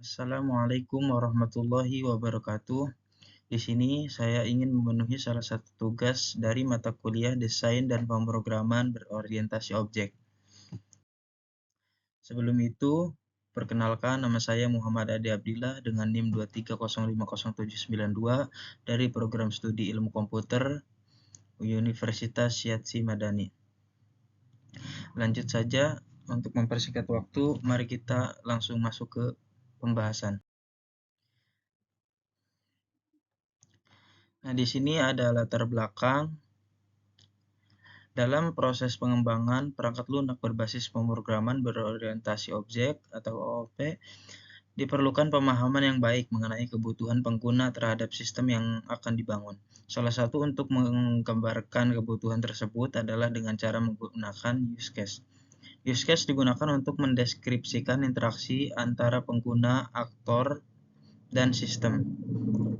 Assalamualaikum warahmatullahi wabarakatuh. Di sini saya ingin memenuhi salah satu tugas dari mata kuliah Desain dan Pemrograman Berorientasi Objek. Sebelum itu, perkenalkan nama saya Muhammad Ade Abdillah dengan NIM 230500792 dari Program Studi Ilmu Komputer Universitas Syedzi Madani. Lanjut saja, untuk mempersingkat waktu, mari kita langsung masuk ke pembahasan. Nah, di sini ada latar belakang. Dalam proses pengembangan perangkat lunak berbasis pemrograman berorientasi objek atau OOP, diperlukan pemahaman yang baik mengenai kebutuhan pengguna terhadap sistem yang akan dibangun. Salah satu untuk menggambarkan kebutuhan tersebut adalah dengan cara menggunakan use case. Use case digunakan untuk mendeskripsikan interaksi antara pengguna, aktor, dan sistem,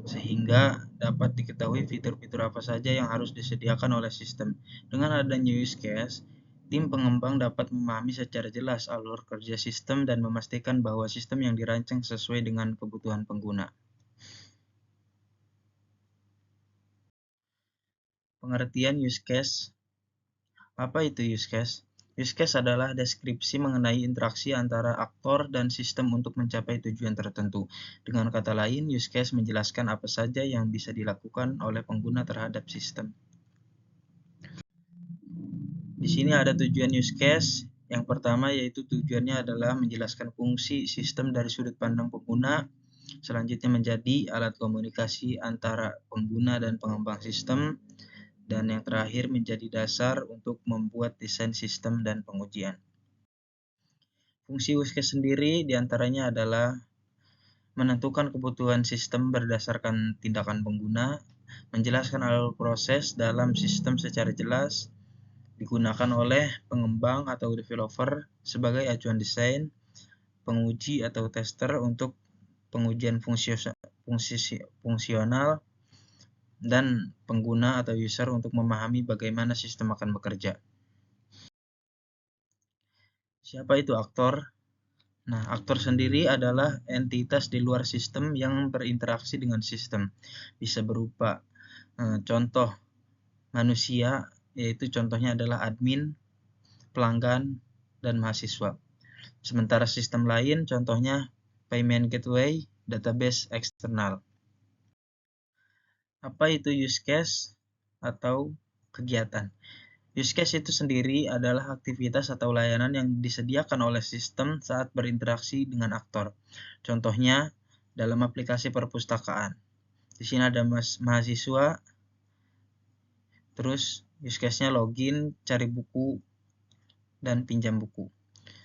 sehingga dapat diketahui fitur-fitur apa saja yang harus disediakan oleh sistem. Dengan adanya use case, tim pengembang dapat memahami secara jelas alur kerja sistem dan memastikan bahwa sistem yang dirancang sesuai dengan kebutuhan pengguna. Pengertian use case. Apa itu use case? Use case adalah deskripsi mengenai interaksi antara aktor dan sistem untuk mencapai tujuan tertentu. Dengan kata lain, use case menjelaskan apa saja yang bisa dilakukan oleh pengguna terhadap sistem. Di sini ada tujuan use case. Yang pertama yaitu tujuannya adalah menjelaskan fungsi sistem dari sudut pandang pengguna. Selanjutnya menjadi alat komunikasi antara pengguna dan pengembang sistem. Dan yang terakhir menjadi dasar untuk membuat desain sistem dan pengujian. Fungsi use case sendiri diantaranya adalah menentukan kebutuhan sistem berdasarkan tindakan pengguna, menjelaskan alur proses dalam sistem secara jelas, digunakan oleh pengembang atau developer sebagai acuan desain, penguji atau tester untuk pengujian fungsional, dan pengguna atau user untuk memahami bagaimana sistem akan bekerja. Siapa itu aktor? Nah, aktor sendiri adalah entitas di luar sistem yang berinteraksi dengan sistem. Bisa berupa contoh manusia, yaitu contohnya adalah admin, pelanggan, dan mahasiswa. Sementara sistem lain contohnya payment gateway, database eksternal. Apa itu use case atau kegiatan? Use case itu sendiri adalah aktivitas atau layanan yang disediakan oleh sistem saat berinteraksi dengan aktor. Contohnya dalam aplikasi perpustakaan. Di sini ada mahasiswa, terus use case-nya login, cari buku, dan pinjam buku.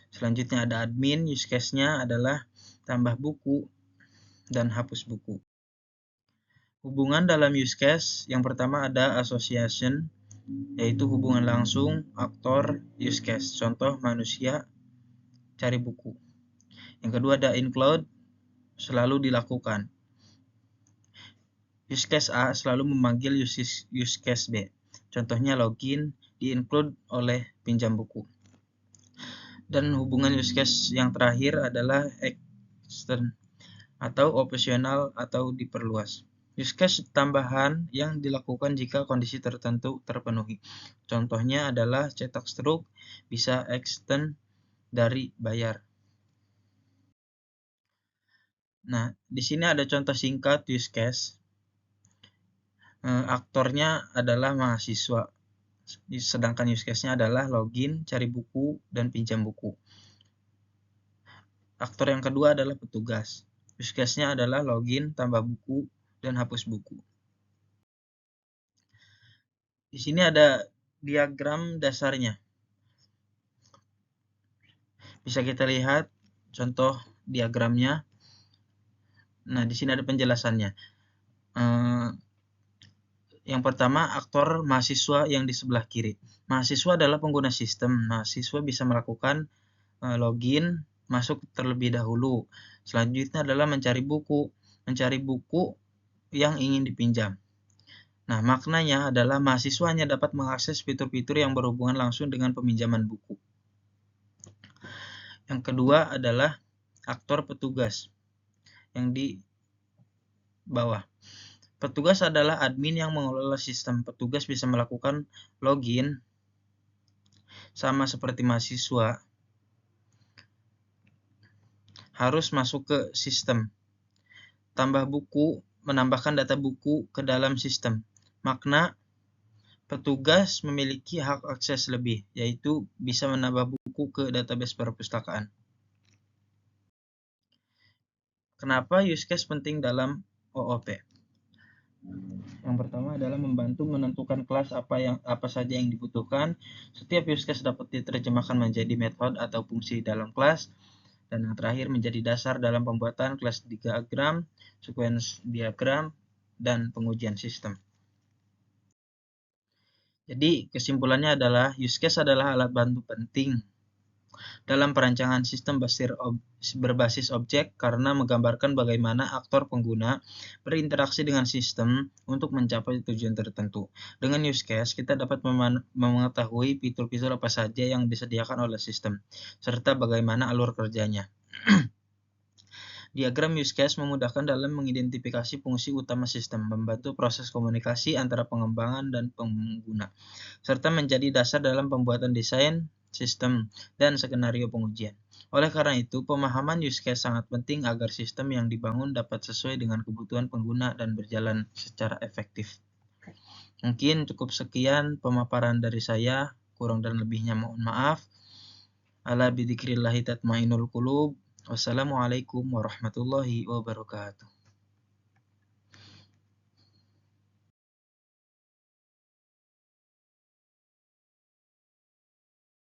Selanjutnya ada admin, use case-nya adalah tambah buku dan hapus buku. Hubungan dalam use case, yang pertama ada association, yaitu hubungan langsung aktor use case. Contoh manusia cari buku. Yang kedua ada include, selalu dilakukan. Use case A selalu memanggil use case B. Contohnya login di-include oleh pinjam buku. Dan hubungan use case yang terakhir adalah extend atau opsional atau diperluas. Use case tambahan yang dilakukan jika kondisi tertentu terpenuhi. Contohnya adalah cetak struk bisa extend dari bayar. Nah, di sini ada contoh singkat use case. Aktornya adalah mahasiswa, sedangkan use case-nya adalah login, cari buku, dan pinjam buku. Aktor yang kedua adalah petugas. Use case-nya adalah login, tambah buku, dan hapus buku. Di sini ada diagram dasarnya. Bisa kita lihat contoh diagramnya. Nah, di sini ada penjelasannya. Yang pertama, aktor mahasiswa yang di sebelah kiri. Mahasiswa adalah pengguna sistem. Mahasiswa bisa melakukan login, masuk terlebih dahulu. Selanjutnya adalah mencari buku. Mencari buku yang ingin dipinjam. Nah, maknanya adalah mahasiswa hanya dapat mengakses fitur-fitur yang berhubungan langsung dengan peminjaman buku. Yang kedua adalah aktor petugas. yang di bawah. Petugas adalah admin yang mengelola sistem. Petugas bisa melakukan login sama seperti mahasiswa, harus masuk ke sistem. Tambah buku, menambahkan data buku ke dalam sistem. Makna petugas memiliki hak akses lebih, yaitu bisa menambah buku ke database perpustakaan. Kenapa use case penting dalam OOP? Yang pertama adalah membantu menentukan kelas apa saja yang dibutuhkan. Setiap use case dapat diterjemahkan menjadi metode atau fungsi dalam kelas. Dan yang terakhir menjadi dasar dalam pembuatan kelas diagram, sequence diagram, dan pengujian sistem. Jadi kesimpulannya adalah use case adalah alat bantu penting dalam perancangan sistem berbasis objek karena menggambarkan bagaimana aktor pengguna berinteraksi dengan sistem untuk mencapai tujuan tertentu. Dengan use case, kita dapat mengetahui fitur-fitur apa saja yang disediakan oleh sistem, serta bagaimana alur kerjanya. Diagram use case memudahkan dalam mengidentifikasi fungsi utama sistem, membantu proses komunikasi antara pengembangan dan pengguna, serta menjadi dasar dalam pembuatan desain sistem dan skenario pengujian. Oleh karena itu, pemahaman use case sangat penting agar sistem yang dibangun dapat sesuai dengan kebutuhan pengguna dan berjalan secara efektif. Mungkin cukup sekian pemaparan dari saya, kurang dan lebihnya mohon maaf. Ala bidzikrillahi tatmainul qulub. Wassalamualaikum warahmatullahi wabarakatuh.